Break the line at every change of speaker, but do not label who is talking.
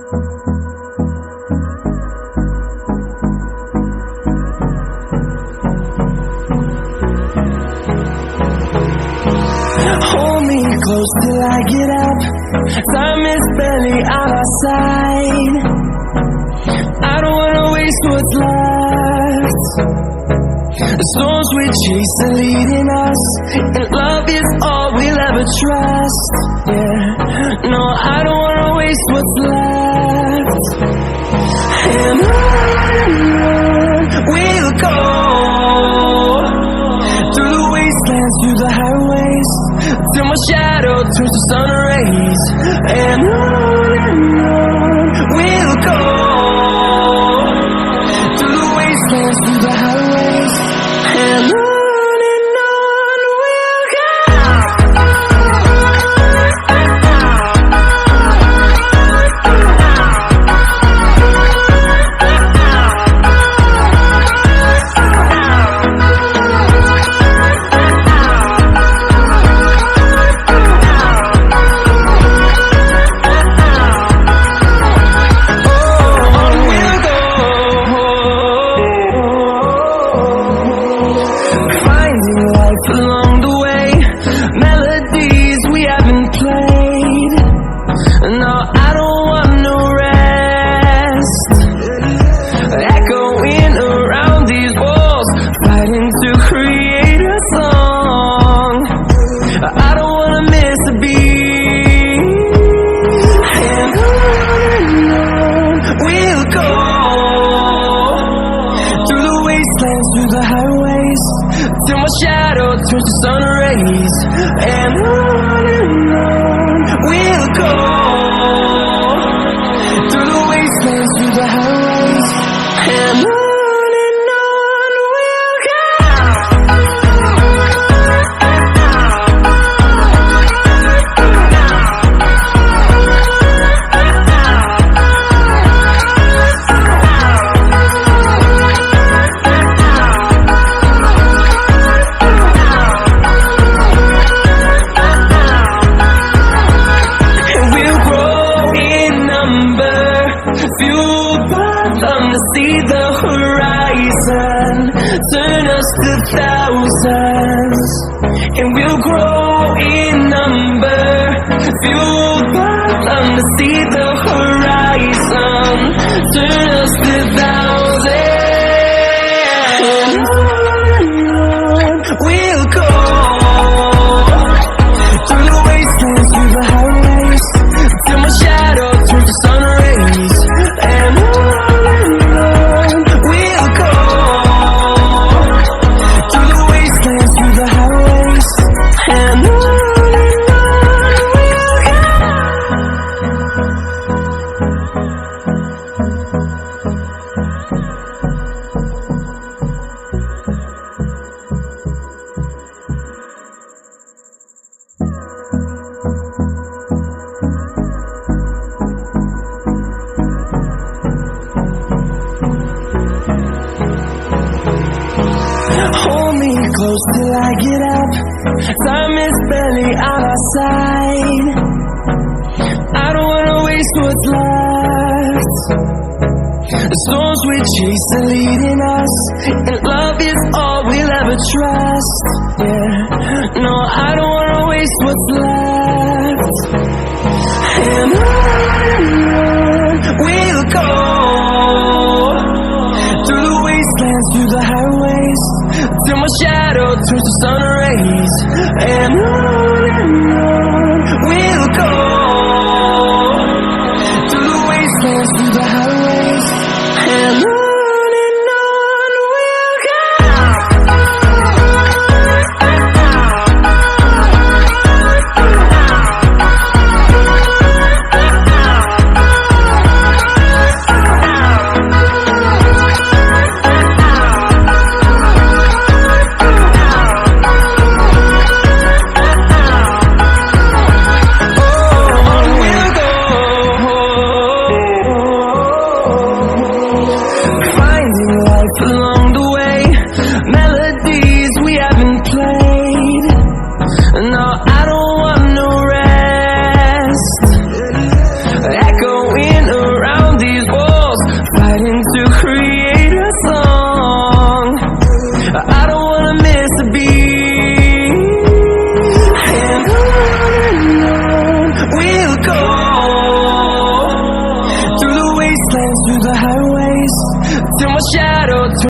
Hold me close till I get up. Time is barely on our side. I don't wanna waste what's left. The storms we chase are leading us, and love is all we'll ever trust. Yeah, no, I don't wanna waste what's left. And on we'll go, through the wastelands, through the highways, till my shadow turns to sun rays. And on we'll go, through the wastelands, through the highways, and on we'll go. Along the way, melodies we haven't played. No, I don't want no rest. Echoing around these walls, fighting to create a song. I don't wanna miss a beat. And on we'll go, through the wastelands, through the highways, till my shadow turns to sun rays. And on we'll go, through the wastelands, through the highways, and on we'll go. Fueled by them to see the horizon, turn us to thousands, and we'll grow in number. Fueled by them to see the horizon, turn us to thousands, and we'll go, through the wastelands, through the highways, till my shadow turns to sun rays. And on we'll go, through the wastelands, through the highways, and on we'll go. Hold me close till I get up. Time is barely on our side. I don't wanna waste what's left. The storms we chase are leading us, and love is all we'll ever trust. Yeah, no, I don't wanna waste what's left. And on we'll go, through the wastelands, through the highways, till my shadow turns to sun rays. And on we'll go, through the wastelands, through the highways, and on we'll go. through the highways till my shadow